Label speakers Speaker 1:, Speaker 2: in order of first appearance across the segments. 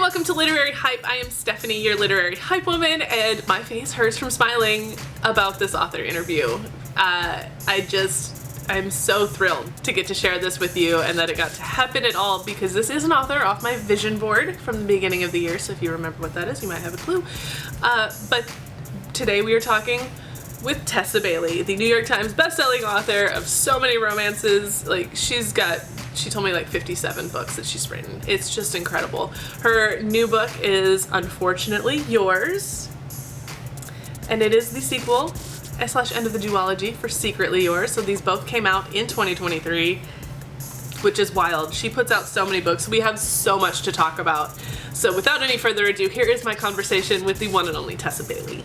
Speaker 1: welcome to Literary Hype. I am Stephanie, your literary hype woman, and my face hurts from smiling about this author interview. I'm so thrilled to get to share this with you and that it got to happen at all, because this is an author off my vision board from the beginning of the year, so if you remember what that is, you might have a clue. But today we are talking with Tessa Bailey, the New York Times bestselling author of so many romances. Like, she told me like 57 books that she's written. It's just incredible. Her new book is Unfortunately Yours, and it is the sequel / end of the duology for Secretly Yours. So these both came out in 2023, which is wild. She puts out so many books. We have so much to talk about. So without any further ado, here is my conversation with the one and only Tessa Bailey.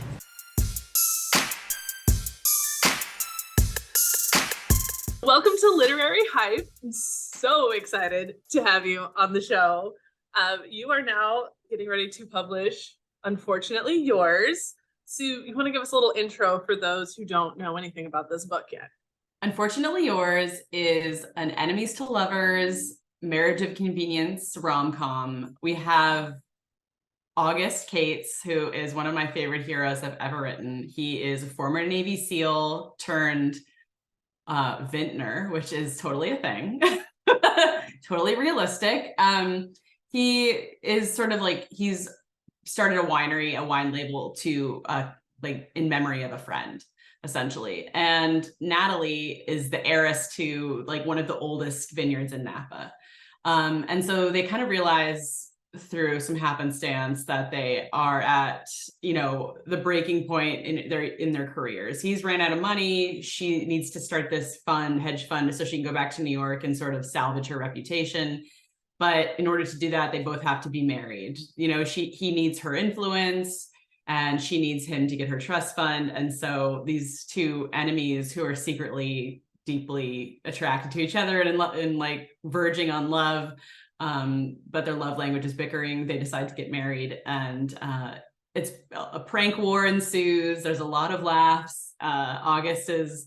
Speaker 1: Welcome to Literary Hype. I'm so excited to have you on the show. You are now getting ready to publish Unfortunately Yours. So you want to give us a little intro for those who don't know anything about this book yet?
Speaker 2: Unfortunately Yours is an enemies to lovers, marriage of convenience rom-com. We have August Cates, who is one of my favorite heroes I've ever written. He is a former Navy SEAL turned vintner, which is totally a thing. Totally realistic. He is sort of like, he's started a winery, a wine label to like in memory of a friend, essentially. And Natalie is the heiress to like one of the oldest vineyards in Napa. And so they kind of realize through some happenstance that they are at, you know, the breaking point in their careers. He's ran out of money. She needs to start this fund, hedge fund, so she can go back to New York and sort of salvage her reputation. But in order to do that, they both have to be married. You know, he needs her influence and she needs him to get her trust fund. And so these two enemies who are secretly deeply attracted to each other and like verging on love, but their love language is bickering, they decide to get married, and it's a prank war ensues. There's a lot of laughs. August is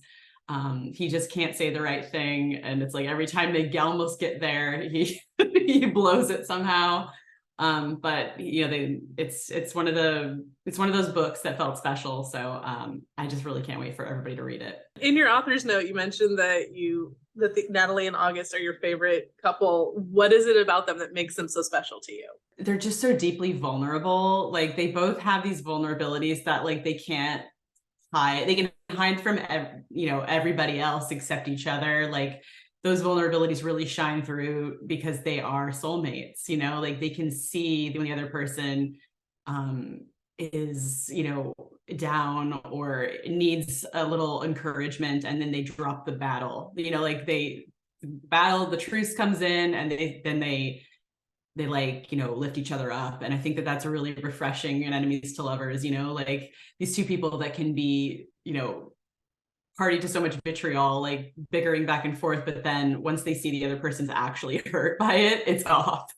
Speaker 2: he just can't say the right thing, and it's like every time they almost get there, he he blows it somehow. But you know, it's one of those books that felt special. So I just really can't wait for everybody to read it.
Speaker 1: In your author's note, you mentioned that Natalie and August are your favorite couple. What is it about them that makes them so special to you?
Speaker 2: They're just so deeply vulnerable. Like, they both have these vulnerabilities that like they can't hide. They can hide from everybody else except each other. Like, those vulnerabilities really shine through because they are soulmates. You know, like they can see when the other person is, you know, down or needs a little encouragement, and then they drop the battle. You know, like the truce comes in, and they like, you know, lift each other up. And I think that that's a really refreshing in enemies to lovers. You know, like these two people that can be, you know, party to so much vitriol, like bickering back and forth, but then once they see the other person's actually hurt by it, it's off.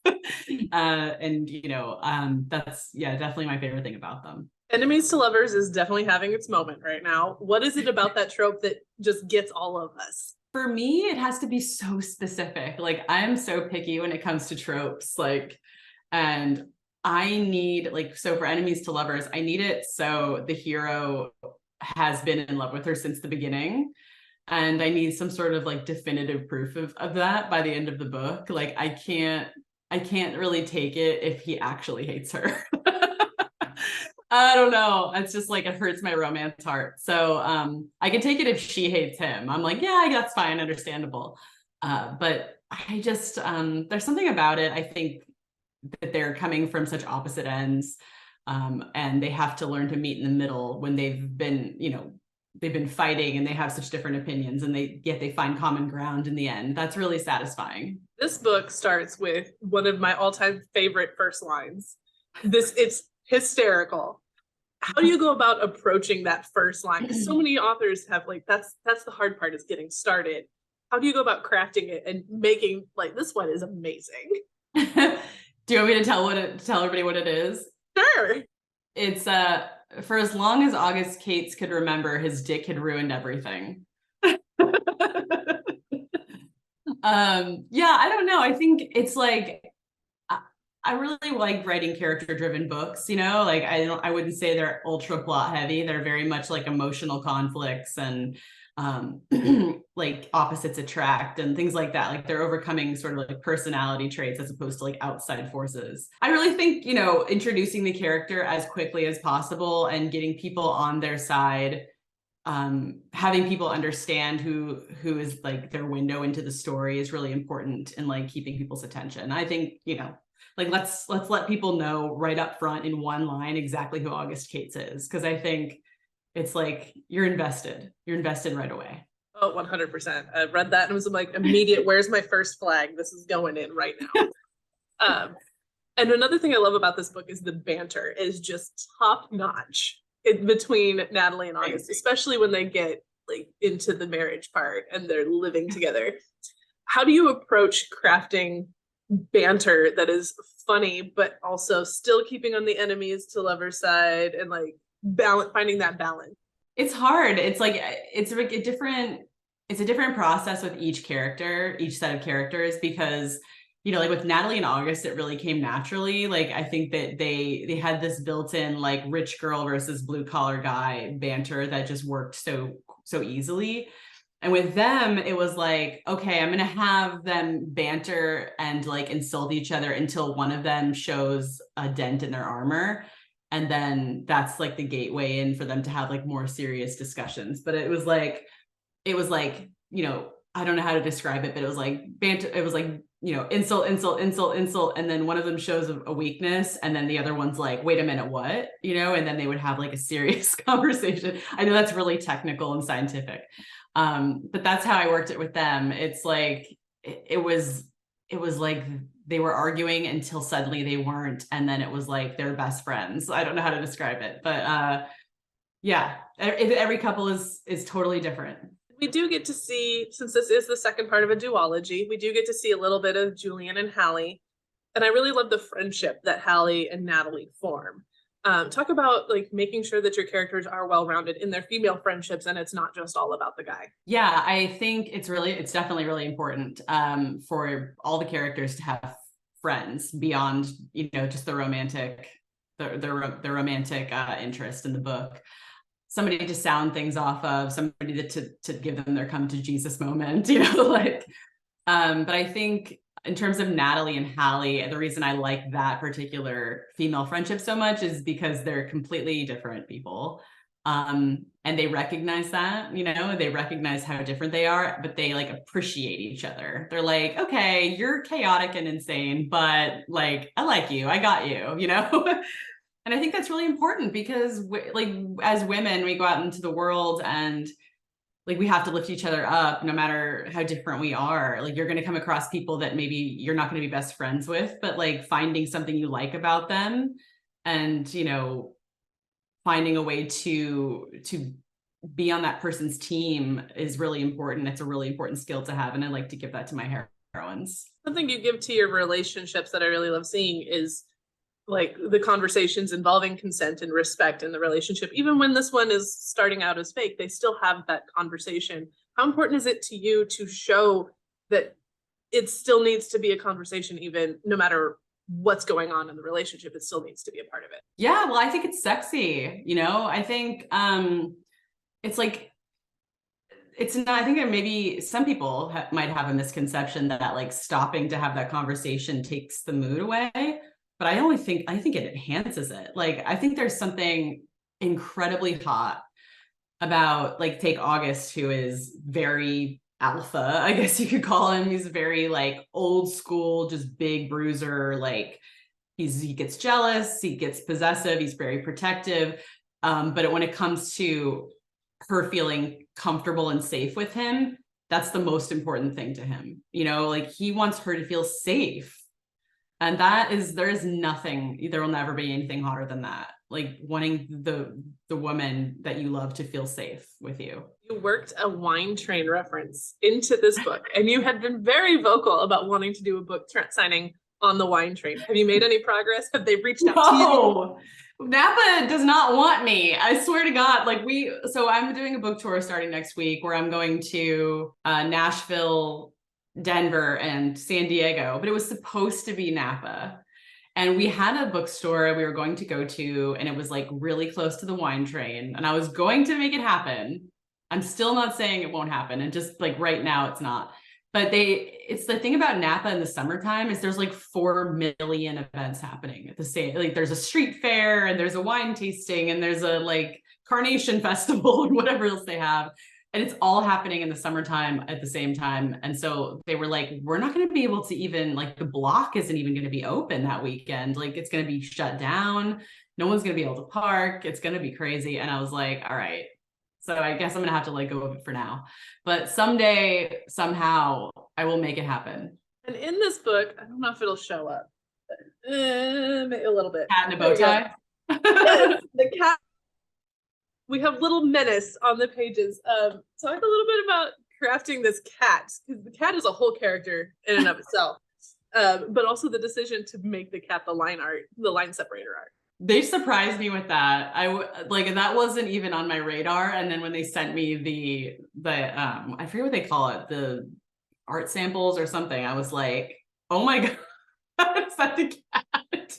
Speaker 2: And you know, that's definitely my favorite thing about them.
Speaker 1: Enemies to lovers is definitely having its moment right now. What is it about that trope that just gets all of us?
Speaker 2: For me, it has to be so specific. Like, I'm so picky when it comes to tropes, like, and I need, like, so for enemies to lovers, I need it so the hero has been in love with her since the beginning, and I need some sort of like definitive proof of that by the end of the book. Like, I can't really take it if he actually hates her. I don't know, it's just like, it hurts my romance heart. So I can take it if she hates him. I'm like, yeah, that's fine, understandable. But I just there's something about it. I think that they're coming from such opposite ends. And they have to learn to meet in the middle when they've been fighting and they have such different opinions, and yet they find common ground in the end. That's really satisfying.
Speaker 1: This book starts with one of my all-time favorite first lines. It's hysterical. How do you go about approaching that first line? Because so many authors have, like, that's the hard part, is getting started. How do you go about crafting it and making, like, this one is amazing?
Speaker 2: Do you want me to tell everybody what it is?
Speaker 1: Sure.
Speaker 2: It's for as long as August Cates could remember, his dick had ruined everything. Yeah, I don't know. I think it's like, I really like writing character-driven books, like I wouldn't say they're ultra plot heavy. They're very much like emotional conflicts and like opposites attract and things like that. Like they're overcoming sort of like personality traits as opposed to like outside forces. I really think, introducing the character as quickly as possible and getting people on their side, having people understand who is like their window into the story is really important in like keeping people's attention. I think, like let's let people know right up front in one line exactly who August Cates is, because I think it's like you're invested right away.
Speaker 1: Oh, 100%. I read that and was like immediate, where's my first flag? This is going in right now. And another thing I love about this book is the banter is just top notch between Natalie and August, especially when they get like into the marriage part and they're living together. How do you approach crafting banter that is funny, but also still keeping on the enemies to lovers side and like finding that balance?
Speaker 2: It's hard. It's like it's a different process with each set of characters, because like with Natalie and August, it really came naturally. Like I think that they had this built-in like rich girl versus blue collar guy banter that just worked so easily. And with them, it was like, okay, I'm gonna have them banter and like insult each other until one of them shows a dent in their armor. And then that's like the gateway in for them to have like more serious discussions. But it was like, I don't know how to describe it, but it was like banter. It was like, insult. And then one of them shows a weakness. And then the other one's like, wait a minute, what? And then they would have like a serious conversation. I know that's really technical and scientific. But that's how I worked it with them. It's like, it was like they were arguing until suddenly they weren't. And then it was like they're best friends. I don't know how to describe it, but yeah, every couple is totally different.
Speaker 1: We do get to see, since this is the second part of a duology, we do get to see a little bit of Julian and Hallie. And I really love the friendship that Hallie and Natalie form. Talk about like making sure that your characters are well-rounded in their female friendships and it's not just all about the guy.
Speaker 2: Yeah, I think it's definitely really important for all the characters to have friends beyond, just the romantic, the romantic interest in the book. Somebody to sound things off of, somebody to give them their come to Jesus moment, but I think in terms of Natalie and Hallie, the reason I like that particular female friendship so much is because they're completely different people. And they recognize that, they recognize how different they are, but they like appreciate each other. They're like, okay, you're chaotic and insane, but like, I like you, I got you, And I think that's really important because like as women, we go out into the world and like we have to lift each other up no matter how different we are. Like you're going to come across people that maybe you're not going to be best friends with, but like finding something you like about them and, finding a way to be on that person's team is really important. It's a really important skill to have. And I like to give that to my heroines.
Speaker 1: Something you give to your relationships that I really love seeing is like the conversations involving consent and respect in the relationship. Even when this one is starting out as fake, they still have that conversation. How important is it to you to show that it still needs to be a conversation, even no matter what's going on in the relationship, it still needs to be a part of it?
Speaker 2: Yeah, well, I think it's sexy. I think it's like, it's not, I think maybe some people might have a misconception that like stopping to have that conversation takes the mood away. But I think it enhances it. Like, I think there's something incredibly hot about like, take August, who is very alpha, I guess you could call him. He's very like old school, just big bruiser. Like he gets jealous, he gets possessive, he's very protective. But when it comes to her feeling comfortable and safe with him, that's the most important thing to him. Like he wants her to feel safe. And there is nothing, there will never be anything hotter than that. Like wanting the woman that you love to feel safe with you.
Speaker 1: You worked a wine train reference into this book, and you had been very vocal about wanting to do a book signing on the wine train. Have you made any progress? Have they reached out to you?
Speaker 2: Napa does not want me. I swear to God. So I'm doing a book tour starting next week where I'm going to Nashville, Denver, and San Diego, but it was supposed to be Napa. And we had a bookstore we were going to go to, and it was like really close to the wine train. And I was going to make it happen. I'm still not saying it won't happen. And just like right now, it's not. But it's the thing about Napa in the summertime is there's like 4 million events happening at the same, like there's a street fair and there's a wine tasting and there's a like carnation festival and whatever else they have. And it's all happening in the summertime at the same time. And so they were like, we're not going to be able to even, like, the block isn't even going to be open that weekend. Like, it's going to be shut down. No one's going to be able to park. It's going to be crazy. And I was like, all right. So I guess I'm going to have to let go of it for now. But someday, somehow, I will make it happen.
Speaker 1: And in this book, I don't know if it'll show up. Maybe a little bit.
Speaker 2: Cat in a bow tie?
Speaker 1: Yes, the cat. We have little Menace on the pages. Talk a little bit about crafting this cat, because the cat is a whole character in and of itself. But also the decision to make the cat the line separator art.
Speaker 2: They surprised me with that. Like, that wasn't even on my radar. And then when they sent me the I forget what they call it, the art samples or something, I was like, oh my God, is that the cat?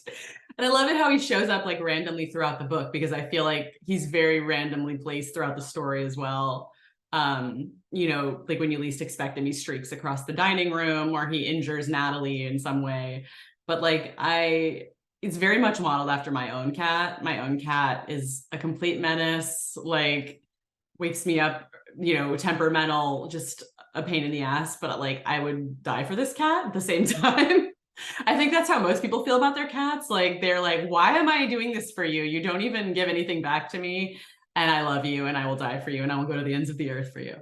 Speaker 2: And I love it how he shows up like randomly throughout the book, because I feel like he's very randomly placed throughout the story as well. You know, like when you least expect him, he streaks across the dining room or he injures Natalie in some way. But like, it's very much modeled after my own cat. My own cat is a complete menace, like wakes me up, you know, temperamental, just a pain in the ass, but like I would die for this cat at the same time. I think that's how most people feel about their cats. Like, they're like, why am I doing this for you? You don't even give anything back to me. And I love you and I will die for you and I will go to the ends of the earth for you.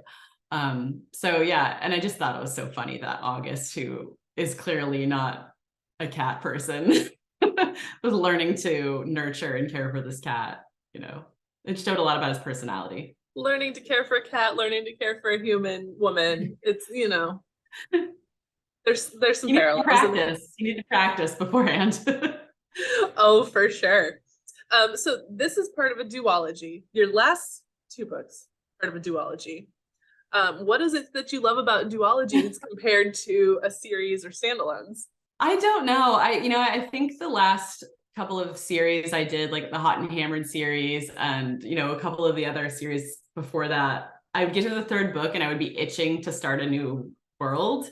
Speaker 2: So yeah, and I just thought it was so funny that August, who is clearly not a cat person, was learning to nurture and care for this cat. You know, it showed a lot about his personality.
Speaker 1: Learning to care for a cat, learning to care for a human woman. It's, you know, there's some parallels.
Speaker 2: You need to practice beforehand.
Speaker 1: Oh, for sure. So this is part of a duology. Your last 2 books, part of a duology. What is it that you love about duologies compared to a series or standalones?
Speaker 2: I don't know. I think the last couple of series I did, like the Hot and Hammered series and, you know, a couple of the other series before that, I would get to the 3rd book and I would be itching to start a new world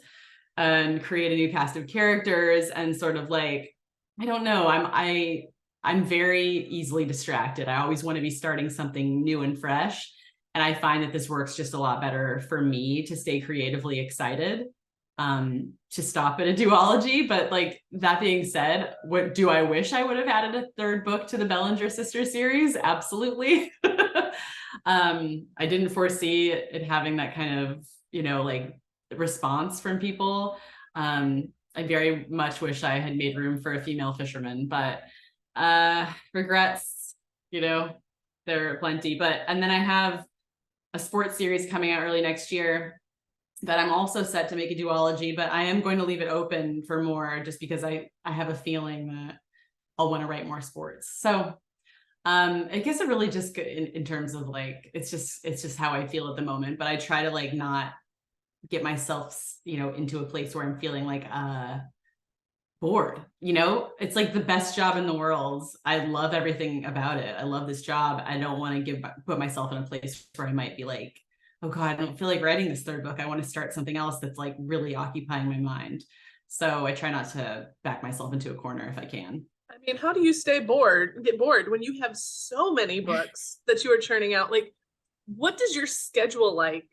Speaker 2: and create a new cast of characters and sort of like, I don't know, I'm very easily distracted. I always want to be starting something new and fresh. And I find that this works just a lot better for me to stay creatively excited, to stop at a duology. But like, that being said, what do I wish I would have added a 3rd book to the Bellinger Sisters series? Absolutely. I didn't foresee it having that kind of, you know, like response from people. I very much wish I had made room for a female fisherman, but regrets, you know, there are plenty. And then I have a sports series coming out early next year that I'm also set to make a duology, but I am going to leave it open for more, just because I have a feeling that I'll want to write more sports. So I guess it really just in terms of like, it's just how I feel at the moment, but I try to like not get myself, you know, into a place where I'm feeling like bored. You know, it's like the best job in the world. I love everything about it. I love this job. I don't want to put myself in a place where I might be like, oh God, I don't feel like writing this 3rd book. I want to start something else that's like really occupying my mind. So I try not to back myself into a corner if I can.
Speaker 1: I mean, how do you get bored when you have so many books that you are churning out? Like, what does your schedule like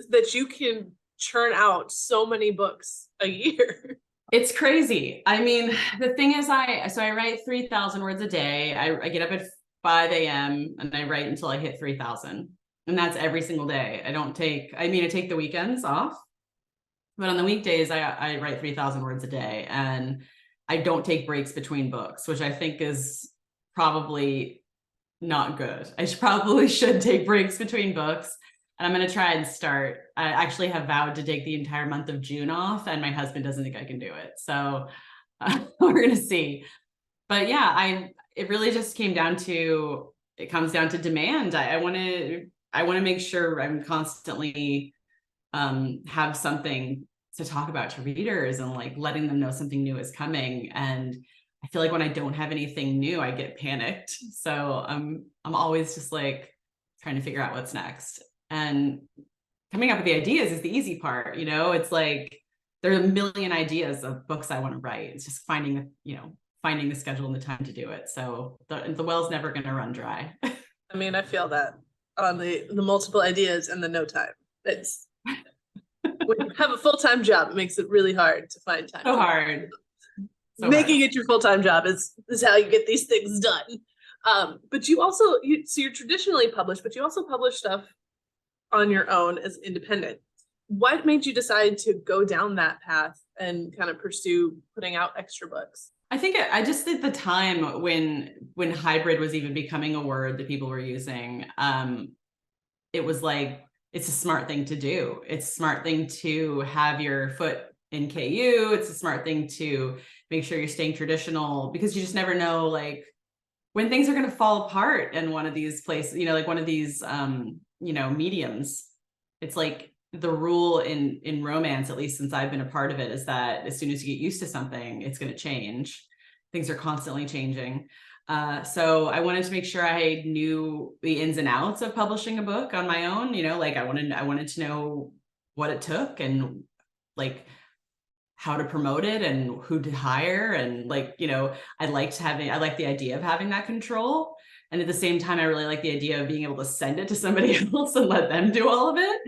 Speaker 1: that you can churn out so many books a year?
Speaker 2: It's crazy. I mean, the thing is, I write 3,000 words a day. I get up at 5 a.m. and I write until I hit 3,000. And that's every single day. I take the weekends off, but on the weekdays, I write 3,000 words a day. And I don't take breaks between books, which I think is probably not good. I probably should take breaks between books. And I'm going to try and start. I actually have vowed to take the entire month of June off, and my husband doesn't think I can do it. So we're going to see. But yeah, it really just comes down to demand. I want to make sure I'm constantly have something to talk about to readers and like letting them know something new is coming. And I I feel like when I don't have anything new, I get panicked. So I'm always just like trying to figure out what's next. And coming up with the ideas is the easy part. It's like there are a million ideas of books I want to write. It's just finding the schedule and the time to do it. So the well's never going to run dry.
Speaker 1: I mean, I feel that on the multiple ideas and the no time. It's when you have a full-time job, it makes it really hard to find time.
Speaker 2: So hard.
Speaker 1: Making it your full-time job is how you get these things done. But you also, so you're traditionally published, but you also publish stuff on your own as independent. What made you decide to go down that path and kind of pursue putting out extra books?
Speaker 2: I think I just at the time when hybrid was even becoming a word that people were using, it was like, it's a smart thing to do. It's a smart thing to have your foot in KU. It's a smart thing to make sure you're staying traditional, because you just never know like when things are going to fall apart in one of these places, like one of these, mediums. It's like the rule in romance, at least since I've been a part of it, is that as soon as you get used to something, it's going to change. Things are constantly changing. So I wanted to make sure I knew the ins and outs of publishing a book on my own. Like I wanted to know what it took and like how to promote it and who to hire. And like, I like the idea of having that control. And at the same time, I really like the idea of being able to send it to somebody else and let them do all of it.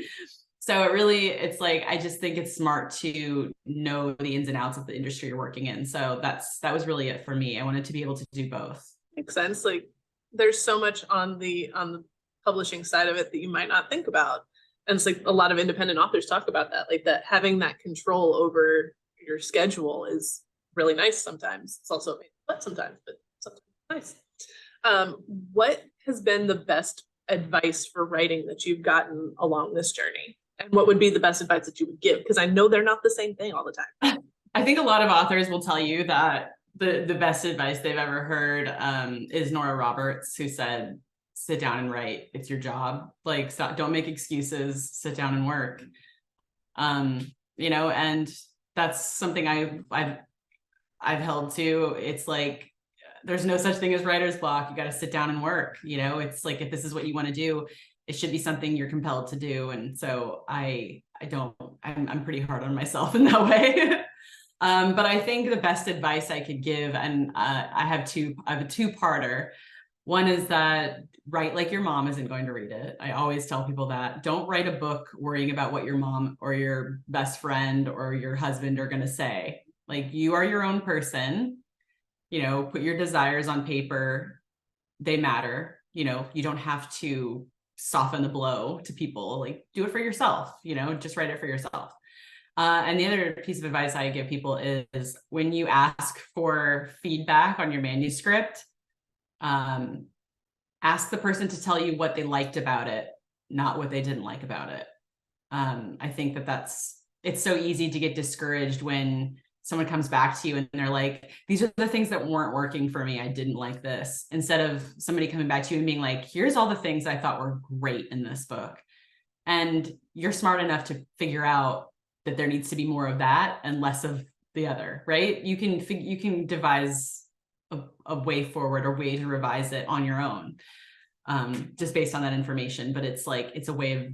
Speaker 2: So it's like, I just think it's smart to know the ins and outs of the industry you're working in. So that was really it for me. I wanted to be able to do both.
Speaker 1: Makes sense. Like there's so much on the publishing side of it that you might not think about. And it's like a lot of independent authors talk about that, like that having that control over your schedule is really nice sometimes. It's also sometimes nice. What has been the best advice for writing that you've gotten along this journey? And what would be the best advice that you would give? Because I know they're not the same thing all the time.
Speaker 2: I think a lot of authors will tell you that the best advice they've ever heard is Nora Roberts, who said, sit down and write. It's your job. Like, stop, don't make excuses, sit down and work. And that's something I've held to. It's like, there's no such thing as writer's block. You got to sit down and work. It's like, if this is what you want to do, it should be something you're compelled to do. And so I'm pretty hard on myself in that way. But I think the best advice I could give, and I have a two-parter. One is that write like your mom isn't going to read it. I always tell people that. Don't write a book worrying about what your mom or your best friend or your husband are going to say. Like, you are your own person. Put your desires on paper. They matter. You don't have to soften the blow to people. Like, do it for yourself. Just write it for yourself. And the other piece of advice I give people is when you ask for feedback on your manuscript, ask the person to tell you what they liked about it, not what they didn't like about it. I think it's so easy to get discouraged when someone comes back to you and they're like, these are the things that weren't working for me. I didn't like this. Instead of somebody coming back to you and being like, here's all the things I thought were great in this book. And you're smart enough to figure out that there needs to be more of that and less of the other, right? You can devise a way forward or way to revise it on your own, just based on that information. But it's like, it's a way of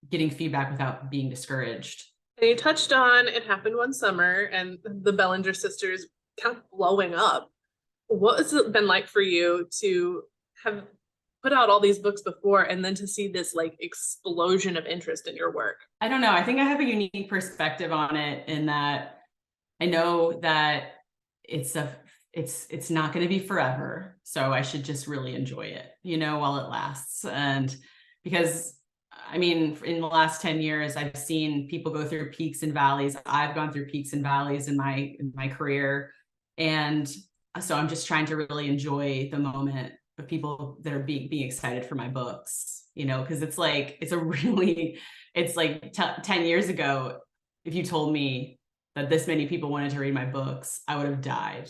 Speaker 2: getting feedback without being discouraged.
Speaker 1: And you touched on It Happened One Summer and the Bellinger sisters kind of blowing up. What has it been like for you to have put out all these books before and then to see this like explosion of interest in your work?
Speaker 2: I don't know. I think I have a unique perspective on it in that I know that it's not going to be forever. So I should just really enjoy it, while it lasts. And because I mean, in the last 10 years, I've seen people go through peaks and valleys. I've gone through peaks and valleys in my career. And so I'm just trying to really enjoy the moment of people that are being excited for my books, because it's like 10 years ago, if you told me that this many people wanted to read my books, I would have died,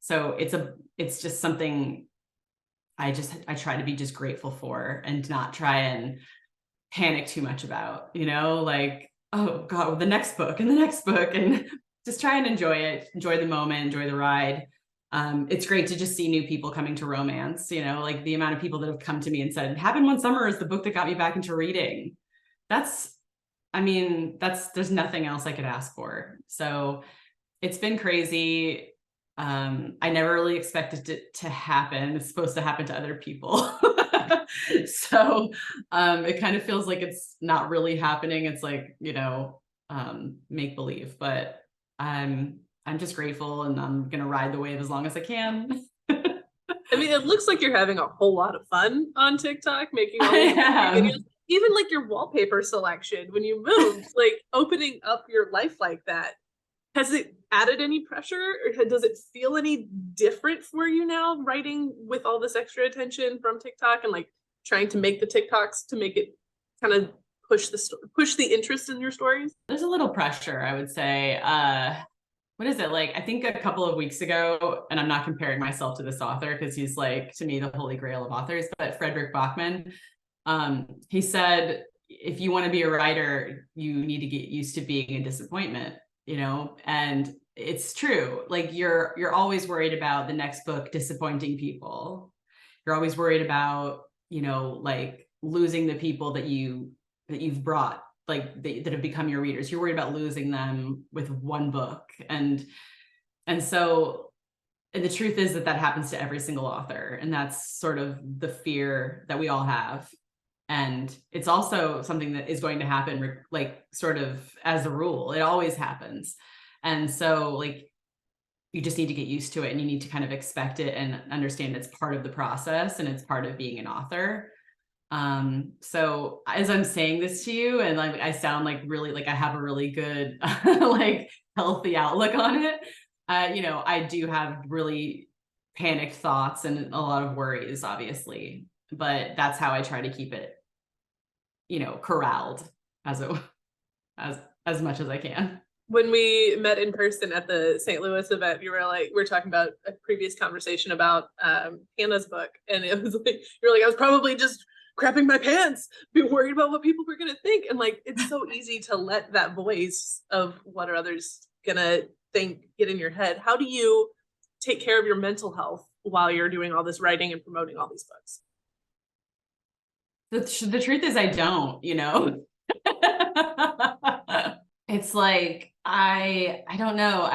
Speaker 2: So it's just something I try to be just grateful for and not try and panic too much about, like, oh God, well, the next book and just try and enjoy it, enjoy the moment, enjoy the ride. It's great to just see new people coming to romance, you know, like the amount of people that have come to me and said, Happened One Summer is the book that got me back into reading. There's nothing else I could ask for. So it's been crazy. I never really expected it to happen. It's supposed to happen to other people. So it kind of feels like it's not really happening. It's like, you know, make believe, but I'm just grateful, and I'm gonna ride the wave as long as I can.
Speaker 1: I mean, it looks like you're having a whole lot of fun on TikTok, making all these videos. Even like your wallpaper selection when you moved, like opening up your life like that. Has it added any pressure, or does it feel any different for you now, writing with all this extra attention from TikTok and like trying to make the TikToks to make it kind of push the interest in your stories?
Speaker 2: There's a little pressure, I would say. What is it like? I think a couple of weeks ago, and I'm not comparing myself to this author because he's like, to me, the holy grail of authors, but Frederick Bachman, he said, if you want to be a writer, you need to get used to being a disappointment, you know? And it's true. Like you're always worried about the next book disappointing people. You're always worried about, you know, like losing the people that you've brought, like that have become your readers. You're worried about losing them with one book. And so, and the truth is that happens to every single author. And that's sort of the fear that we all have. And it's also something that is going to happen, like sort of as a rule. It always happens. And so like, you just need to get used to it, and you need to kind of expect it and understand it's part of the process and it's part of being an author. So as I'm saying this to you, and like I sound like really like I have a really good like healthy outlook on it, you know, I do have really panicked thoughts and a lot of worries, obviously, but that's how I try to keep it, you know, corralled as much as I can.
Speaker 1: When we met in person at the St. Louis event, we were talking about a previous conversation about Hannah's book, and it was like you're like, I was probably just crapping my pants, be worried about what people were gonna think. And like it's so easy to let that voice of what are others gonna think get in your head. How do you take care of your mental health while you're doing all this writing and promoting all these books?
Speaker 2: The truth is I don't, you know. It's like I don't know.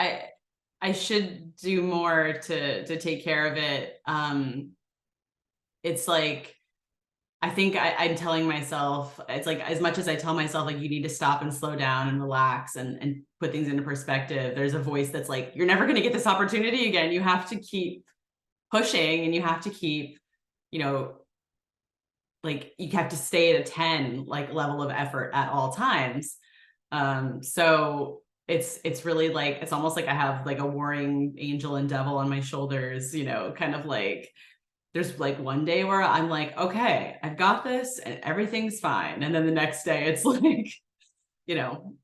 Speaker 2: I should do more to take care of it. It's like I think I'm telling myself, it's like as much as I tell myself like you need to stop and slow down and relax and put things into perspective, there's a voice that's like, you're never going to get this opportunity again. You have to keep pushing, and you have to keep, you know, like you have to stay at a 10 like level of effort at all times. So it's really like, it's almost like I have like a warring angel and devil on my shoulders, you know, kind of like there's like one day where I'm like, okay, I've got this and everything's fine. And then the next day it's like, you know,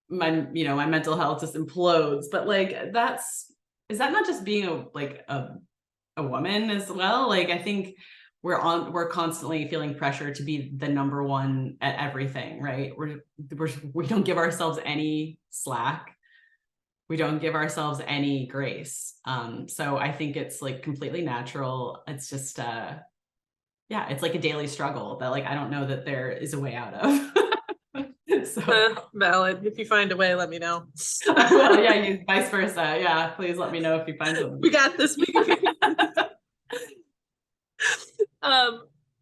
Speaker 2: my mental health just implodes. But like, is that not just being a woman as well? Like, I think we're constantly feeling pressure to be the number one at everything, right? We don't give ourselves any slack. We don't give ourselves any grace. So I think it's like completely natural. It's just, yeah, it's like a daily struggle that like, I don't know that there is a way out of. So
Speaker 1: valid. If you find a way, let me know.
Speaker 2: Well, yeah, you vice versa. Yeah, please let me know if you find something.
Speaker 1: We got this.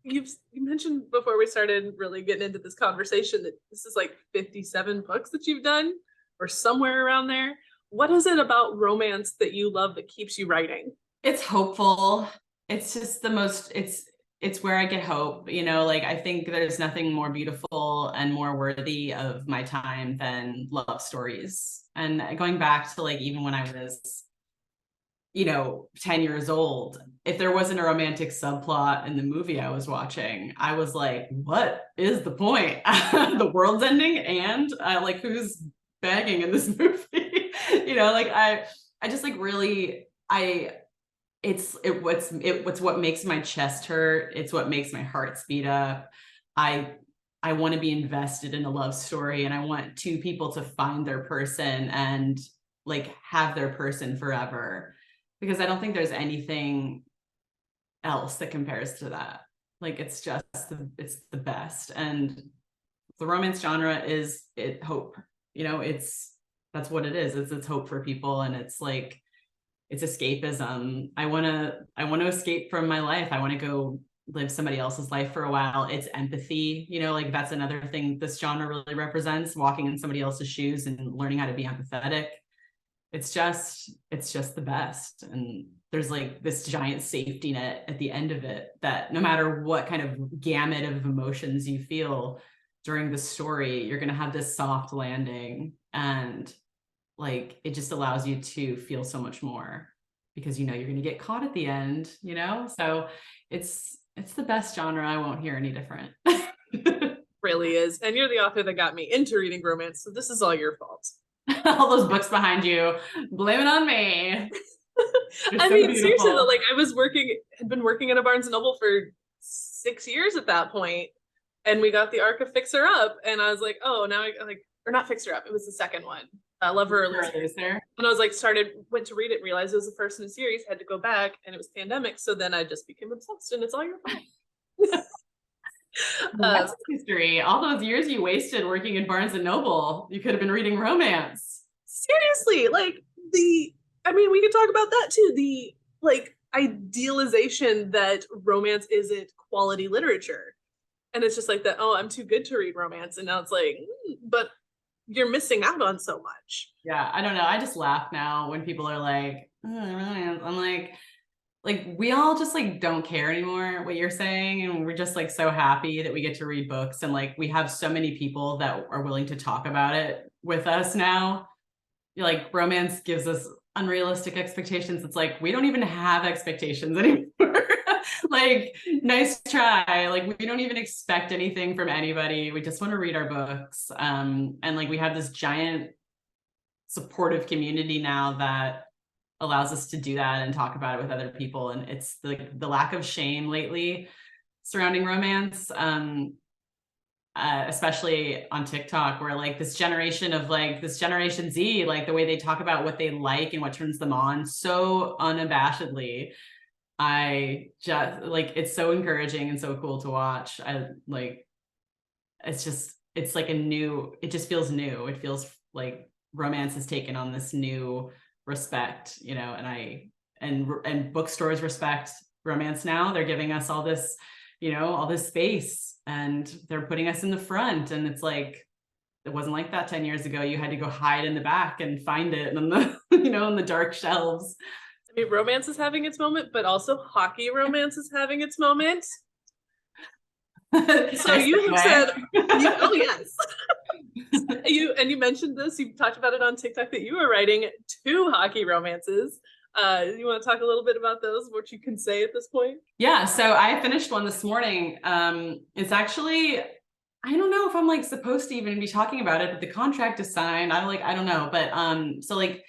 Speaker 1: You mentioned before we started really getting into this conversation that this is like 57 books that you've done, or somewhere around there. What is it about romance that you love that keeps you writing?
Speaker 2: It's hopeful. It's just the most, it's where I get hope, you know, like I think there's nothing more beautiful and more worthy of my time than love stories. And going back to like, even when I was, you know, 10 years old, if there wasn't a romantic subplot in the movie I was watching, I was like, what is the point? The world's ending, and like who's begging in this movie? You know, like I just like really, it's what makes my chest hurt. It's what makes my heart speed up. I want to be invested in a love story, and I want two people to find their person and like have their person forever. because I don't think there's anything else that compares to that. Like, it's just it's the best. And the romance genre is hope, you know, that's what it is. It's hope for people. And it's like, it's escapism. I want to escape from my life. I want to go live somebody else's life for a while. It's empathy, you know, like that's another thing this genre really represents, walking in somebody else's shoes and learning how to be empathetic. It's just the best. And there's like this giant safety net at the end of it that no matter what kind of gamut of emotions you feel during the story, you're going to have this soft landing. And like, it just allows you to feel so much more because you know you're going to get caught at the end, you know? So it's the best genre. I won't hear any different.
Speaker 1: Really is. And you're the author that got me into reading romance, so this is all your fault.
Speaker 2: All those books behind you, blame it on me.
Speaker 1: I mean, seriously though, like had been working at a Barnes and Noble for 6 years at that point, and we got the arc of Fix Her Up, and I was like, oh, now I like, or not Fix Her Up, it was the second one, Love Her or Lose Her. And I was like, went to read it, realized it was the first in a series, had to go back, and it was pandemic, so then I just became obsessed, and it's all your fault.
Speaker 2: That's history. All those years you wasted working in Barnes and Noble, you could have been reading romance.
Speaker 1: Seriously, like I mean, we could talk about that too. The like idealization that romance isn't quality literature. And it's just like that, oh, I'm too good to read romance. And now it's like, but you're missing out on so much.
Speaker 2: Yeah, I don't know. I just laugh now when people are like, romance. I'm like we all just like don't care anymore what you're saying, and we're just like so happy that we get to read books, and like we have so many people that are willing to talk about it with us now. Like, romance gives us unrealistic expectations. It's like we don't even have expectations anymore. Like, nice try. Like, we don't even expect anything from anybody. We just want to read our books. And like we have this giant supportive community now that allows us to do that and talk about it with other people. And it's the lack of shame lately surrounding romance, especially on TikTok, where like this generation Z, like the way they talk about what they like and what turns them on so unabashedly. I just like, it's so encouraging and so cool to watch. It just feels new. It feels like romance has taken on this new respect, you know, and bookstores respect romance now. They're giving us all this, you know, all this space, and they're putting us in the front. And it's like, it wasn't like that 10 years ago. You had to go hide in the back and find it in the, you know, in the dark shelves.
Speaker 1: I mean, romance is having its moment, but also hockey romance is having its moment. So you have said, oh yes. You mentioned this, you talked about it on TikTok, that you are writing 2 hockey romances. You want to talk a little bit about those, what you can say at this point?
Speaker 2: Yeah, so I finished one this morning. It's actually, I don't know if I'm like supposed to even be talking about it, but the contract is signed. I don't know. But so like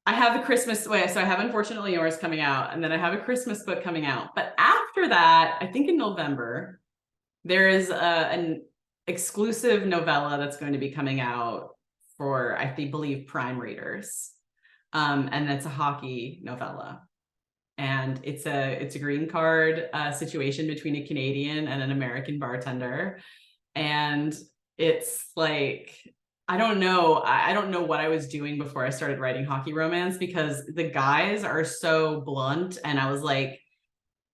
Speaker 2: I have the Christmas way. So I have Unfortunately Yours coming out, and then I have a Christmas book coming out. But after that, I think in November, there is an exclusive novella that's going to be coming out for, I believe, Prime readers. And that's a hockey novella. And it's a green card situation between a Canadian and an American bartender. And it's like, I don't know what I was doing before I started writing hockey romance, because the guys are so blunt, and I was like,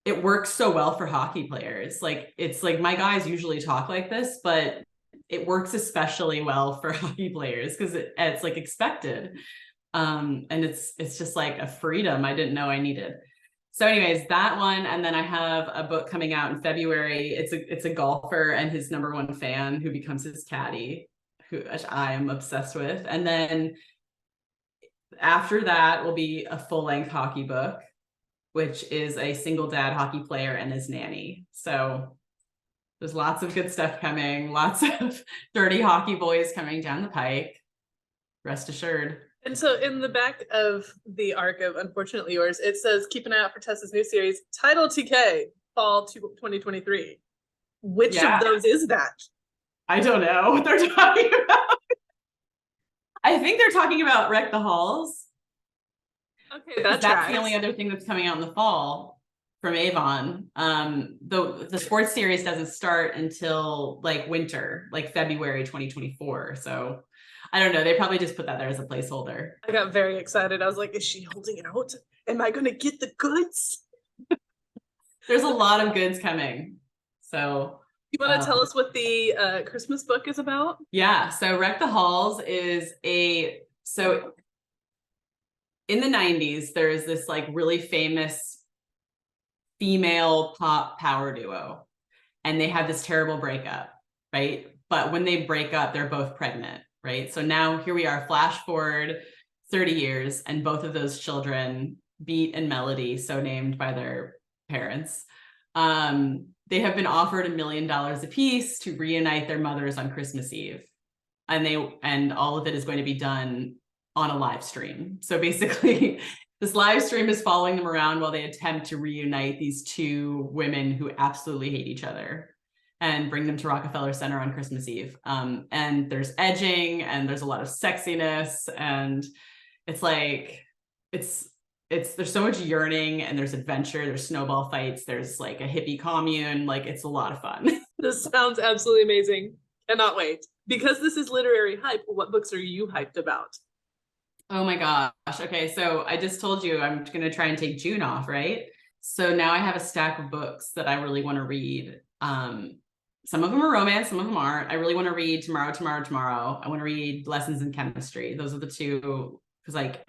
Speaker 2: it works so well for hockey players. Like, it's like, my guys usually talk like this, but it works especially well for hockey players because it's like expected. And it's just like a freedom I didn't know I needed. So anyways, that one. And then I have a book coming out in February. It's a golfer and his #1 fan who becomes his caddy, who I am obsessed with. And then after that will be a full-length hockey book, which is a single dad hockey player and his nanny. So there's lots of good stuff coming, lots of dirty hockey boys coming down the pike, rest assured.
Speaker 1: And so in the back of the arc of Unfortunately Yours, it says, keep an eye out for Tessa's new series, Title TK, Fall 2023. Which of those is that?
Speaker 2: I don't know what they're talking about. I think they're talking about Wreck the Halls.
Speaker 1: Okay,
Speaker 2: That's the only other thing that's coming out in the fall from Avon. The sports series doesn't start until like winter, like February 2024. So I don't know. They probably just put that there as a placeholder.
Speaker 1: I got very excited. I was like, is she holding out? Am I going to get the goods?
Speaker 2: There's a lot of goods coming. So
Speaker 1: you want to tell us what the Christmas book is about?
Speaker 2: Yeah. So Wreck the Halls is so in the 90s, there's this like really famous female pop power duo, and they had this terrible breakup, right? But when they break up, they're both pregnant, right? So now here we are, flash forward 30 years, and both of those children, Beat and Melody, so named by their parents, they have been offered $1 million apiece to reunite their mothers on Christmas Eve. And all of it is going to be done on a live stream. So basically, this live stream is following them around while they attempt to reunite these two women who absolutely hate each other and bring them to Rockefeller Center on Christmas Eve. And there's edging, and there's a lot of sexiness, and it's like, there's so much yearning, and there's adventure, there's snowball fights, there's like a hippie commune, like it's a lot of fun.
Speaker 1: This sounds absolutely amazing. Cannot wait. Because this is Literary Hype, what books are you hyped about?
Speaker 2: Oh my gosh. Okay, so I just told you I'm going to try and take June off, right? So now I have a stack of books that I really want to read. Some of them are romance, some of them aren't. I really want to read Tomorrow. I want to read Lessons in Chemistry. Those are the two, because like,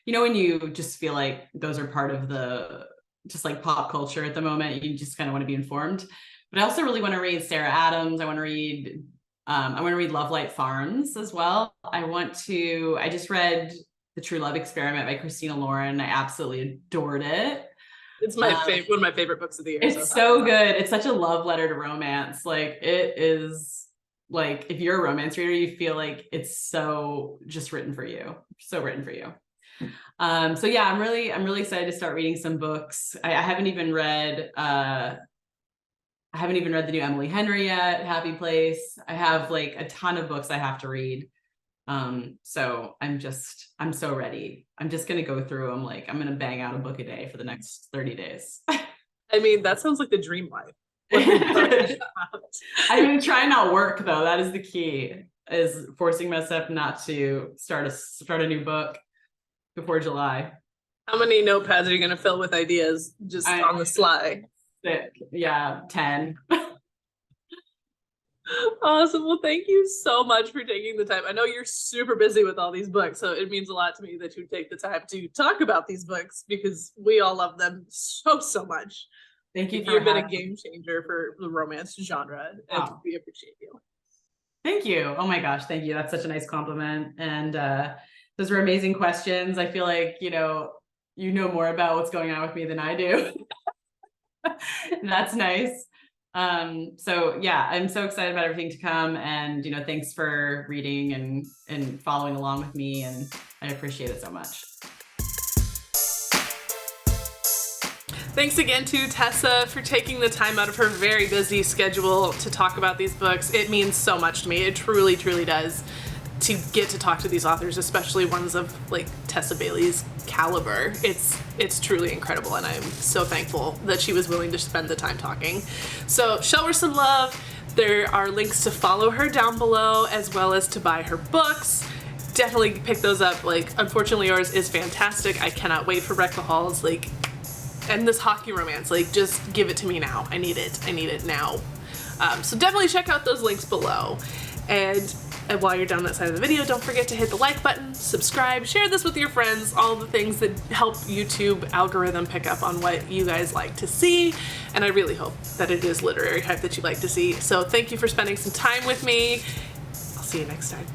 Speaker 2: you know, when you just feel like those are part of the just like pop culture at the moment, you just kind of want to be informed. But I also really want to read Sarah Adams. I want to read Love Light Farms as well. I just read The True Love Experiment by Christina Lauren. I absolutely adored it.
Speaker 1: It's my favorite, one of my favorite books of the year.
Speaker 2: It's so good. It's such a love letter to romance. Like it is, like if you're a romance reader, you feel like it's so just written for you. So written for you. So yeah, I'm really excited to start reading some books. I haven't even read the new Emily Henry yet, Happy Place. I have like a ton of books I have to read. So I'm so ready. I'm just going to go through them. Like I'm going to bang out a book a day for the next 30 days.
Speaker 1: I mean, that sounds like the dream life.
Speaker 2: I'm going to try and not work though. That is the key, is forcing myself not to start a new book before July.
Speaker 1: How many notepads are you going to fill with ideas just on the sly?
Speaker 2: 6. Yeah, 10.
Speaker 1: Awesome. Well, thank you so much for taking the time. I know you're super busy with all these books, so it means a lot to me that you take the time to talk about these books, because we all love them so much.
Speaker 2: Thank you.
Speaker 1: You've been a game changer for the romance genre, and we appreciate you.
Speaker 2: Thank you. Oh my gosh, thank you. That's such a nice compliment. And those were amazing questions. I feel like, you know more about what's going on with me than I do. That's nice. So yeah, I'm so excited about everything to come, and thanks for reading and following along with me, and I appreciate it so much.
Speaker 1: Thanks again to Tessa for taking the time out of her very busy schedule to talk about these books. It means so much to me. It truly, truly does, to get to talk to these authors, especially ones of like Tessa Bailey's caliber. It's truly incredible, and I'm so thankful that she was willing to spend the time talking. So show her some love. There are links to follow her down below, as well as to buy her books. Definitely pick those up. Like, Unfortunately Yours is fantastic. I cannot wait for Wreck the Halls. Like, and this hockey romance, like, just give it to me now. I need it now. So definitely check out those links below. And while you're down that side of the video, don't forget to hit the like button, subscribe, share this with your friends, all the things that help YouTube algorithm pick up on what you guys like to see. And I really hope that it is literary hype that you like to see. So thank you for spending some time with me. I'll see you next time.